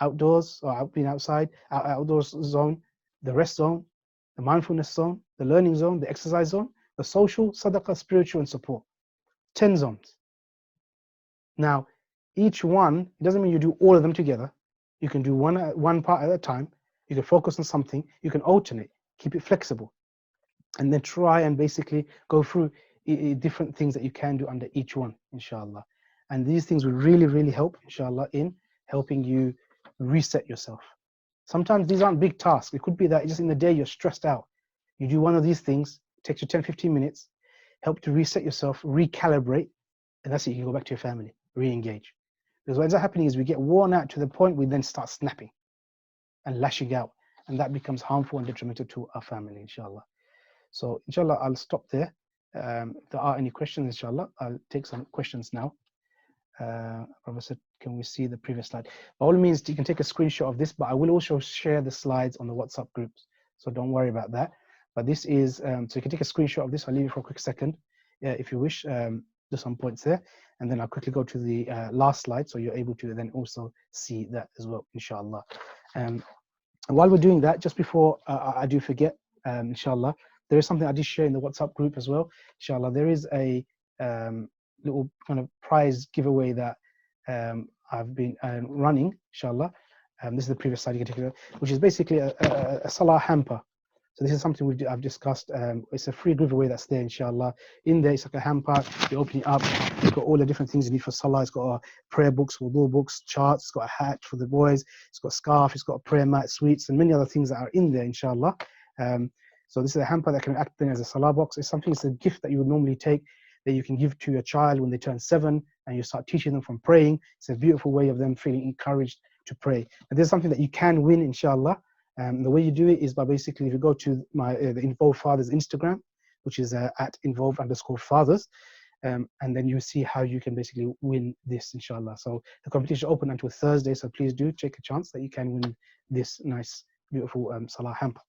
outdoors, or being outside, outdoors zone, the rest zone, the mindfulness zone, the learning zone, the exercise zone, the social, sadaqah, spiritual, and support. 10 zones. Now, each one, it doesn't mean you do all of them together. You can do one part at a time. You can focus on something. You can alternate, keep it flexible, and then try and basically go through different things that you can do under each one, inshallah. And these things will really, really help, inshallah, in helping you reset yourself. Sometimes these aren't big tasks. It could be that just in the day you're stressed out. You do one of these things, it takes you 10, 15 minutes, help to reset yourself, recalibrate, and that's it. You can go back to your family, re-engage. Because what ends up happening is we get worn out to the point we then start snapping and lashing out, and that becomes harmful and detrimental to our family, inshallah. So inshallah, I'll stop there. If there are any questions, inshallah, I'll take some questions now. Prophet said, can we see the previous slide? By all means, you can take a screenshot of this, but I will also share the slides on the WhatsApp groups, so don't worry about that. But this is, so you can take a screenshot of this. I'll leave it for a quick second, if you wish, do some points there, and then I'll quickly go to the last slide, so you're able to then also see that as well, inshallah. And while we're doing that, just before I do forget, inshallah, there is something I did share in the WhatsApp group as well. Inshallah, there is a little kind of prize giveaway that I've been running, inshallah. This is the previous slide, you can take it, which is basically a Salah hamper. So this is something I've discussed. It's a free giveaway that's there, inshallah. In there, it's like a hamper. You open it up. It's got all the different things you need for Salah. It's got prayer books, wudu books, charts. It's got a hat for the boys. It's got a scarf. It's got a prayer mat, sweets, and many other things that are in there, inshallah. So this is a hamper that can act then as a Salah box. It's a gift that you would normally take, that you can give to your child when they turn 7 and you start teaching them from praying. It's a beautiful way of them feeling encouraged to pray. And there's something that you can win, inshallah. The way you do it is by basically, if you go to my the Involved Fathers Instagram, which is at involved_fathers, and then you see how you can basically win this, inshallah. So the competition is open until Thursday, so please do take a chance that you can win this nice, beautiful Salah hamper.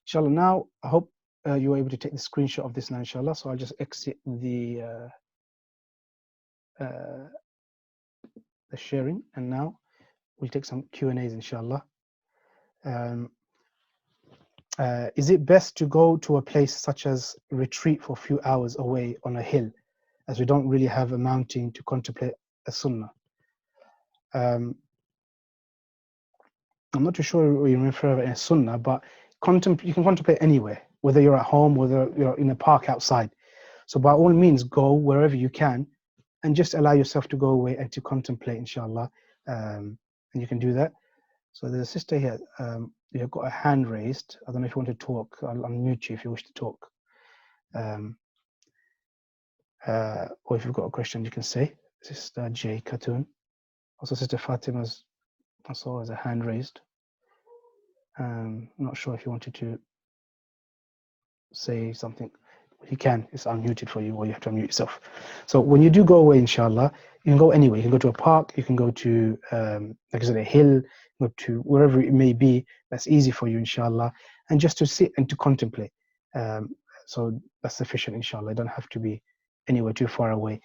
Inshallah, now I hope you were able to take the screenshot of this now, inshallah. So I'll just exit the sharing, and now we'll take some Q&As, inshallah. Is it best to go to a place such as retreat for a few hours away on a hill, as we don't really have a mountain to contemplate a sunnah? I'm not too sure what you refer to as sunnah, but you can contemplate anywhere, whether you're at home, whether you're in a park outside. So by all means, go wherever you can, and just allow yourself to go away and to contemplate, inshallah. And you can do that. So there's a sister here. You've got a hand raised. I don't know if you want to talk. I'll unmute you if you wish to talk. Or if you've got a question, you can say. Sister J. Khatun. Also, Sister Fatima's also has a hand raised. I'm not sure if you wanted to say something. You can. It's unmuted for you, or you have to unmute yourself. So when you do go away, inshallah, you can go anywhere. You can go to a park. You can go to, like I said, a hill. Go to wherever it may be. That's easy for you, inshallah, and just to sit and to contemplate. So that's sufficient, inshallah. You don't have to be anywhere too far away,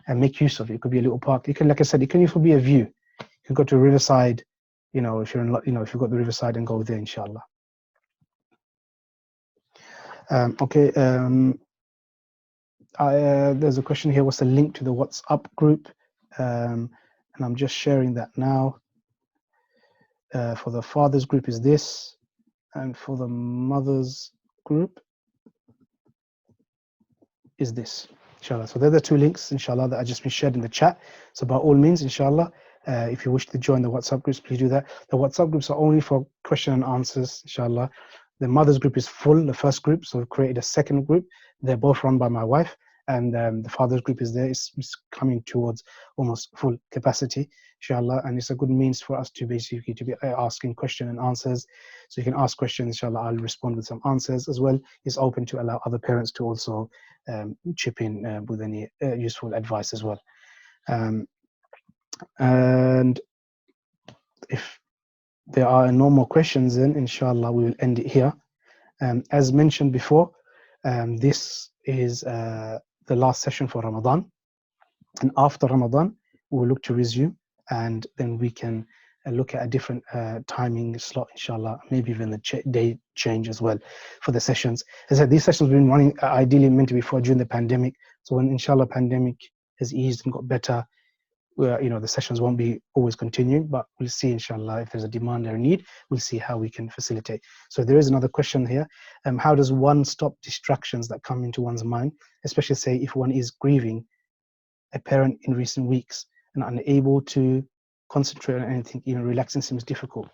and make use of it. It could be a little park. You can, like I said, it can even be a view. You can go to a riverside. You know, if you're in, if you've got the riverside, and go there, inshallah. Okay. There's a question here. What's the link to the WhatsApp group? And I'm just sharing that now. For the fathers group is this, and for the mothers group is this, inshallah. So they're the two links, inshallah, that I just been shared in the chat. So by all means, inshallah, if you wish to join the WhatsApp groups, please do that. The WhatsApp groups are only for question and answers, inshallah. The mothers group is full, the first group, so we've created a second group. They're both run by my wife, and the fathers group is there. It's coming towards almost full capacity, inshallah, and it's a good means for us to basically to be asking question and answers. So you can ask questions, inshallah, I'll respond with some answers as well. It's open to allow other parents to also chip in with any useful advice as well. And if there are no more questions, then inshallah we will end it here. As mentioned before, this is the last session for Ramadan, and after Ramadan we will look to resume, and then we can look at a different timing slot, inshallah, maybe even the day change as well for the sessions. As I said, these sessions have been running ideally meant to be for during the pandemic, so when inshallah pandemic has eased and got better, the sessions won't be always continuing, but we'll see, inshallah, if there's a demand or a need, we'll see how we can facilitate. So there is another question here. How does one stop distractions that come into one's mind, especially say if one is grieving a parent in recent weeks and unable to concentrate on anything, even relaxing seems difficult?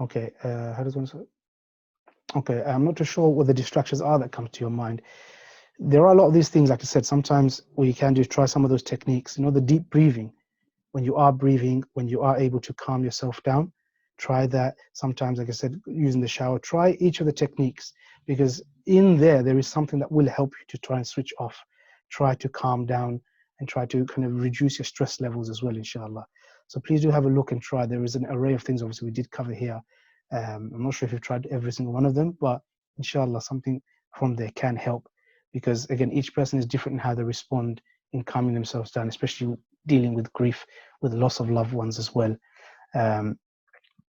Okay, how does one say? Okay, I'm not too sure what the distractions are that come to your mind. There are a lot of these things, like I said, sometimes what you can do is try some of those techniques. The deep breathing. When you are breathing, when you are able to calm yourself down, try that. Sometimes, like I said, using the shower, try each of the techniques, because in there is something that will help you to try and switch off, try to calm down, and try to kind of reduce your stress levels as well, inshallah. So please do have a look and try. There is an array of things, obviously, we did cover here. I'm not sure if you've tried every single one of them, but inshallah, something from there can help. Because again, each person is different in how they respond in calming themselves down, especially dealing with grief, with loss of loved ones as well.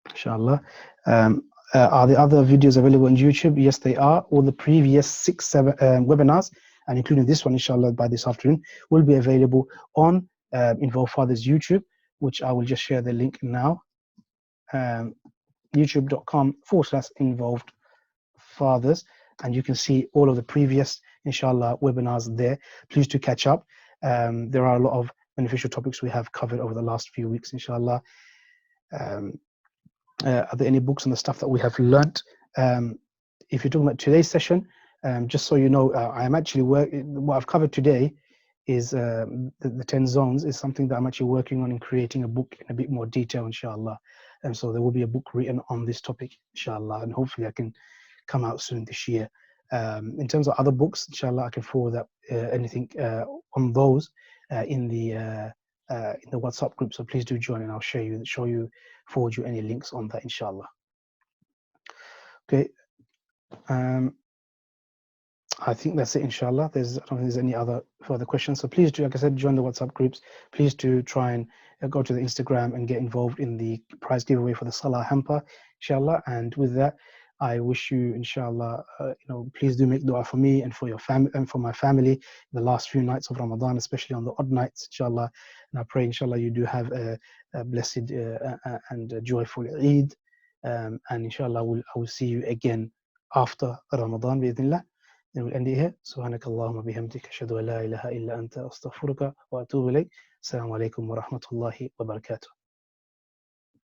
Inshallah. Are the other videos available on YouTube? Yes, they are. All the previous 6-7 webinars, and including this one, inshallah, by this afternoon, will be available on Involved Fathers YouTube, which I will just share the link now. youtube.com/Involved Fathers, and you can see all of the previous, inshallah, webinars there. Please do catch up. There are a lot of beneficial topics we have covered over the last few weeks, inshallah. Are there any books on the stuff that we have learnt? If you're talking about today's session, just so you know, I'm actually what I've covered today is the 10 zones is something that I'm actually working on in creating a book in a bit more detail, inshallah. And so there will be a book written on this topic, inshallah, and hopefully I can come out soon this year. In terms of other books, inshallah, I can forward that anything on those in the WhatsApp group. So please do join, and I'll forward you any links on that, inshallah. Okay. I think that's it, inshallah. I don't think there's any other further questions. So please do, like I said, join the WhatsApp groups. Please do try and go to the Instagram and get involved in the prize giveaway for the Salah hamper, inshallah. And with that, I wish you, inshallah, please do make dua for me and for your family and for my family the last few nights of Ramadan, especially on the odd nights, inshallah. And I pray, inshallah, you do have a blessed and a joyful Eid. And inshallah, I will see you again after Ramadan, bi'idhnillah. We'll end it here. سبحانك اللهم بحمدك أشهد أن لا إله إلا أنت أستغفرك وأتوب إليك. السلام عليكم ورحمة الله وبركاته.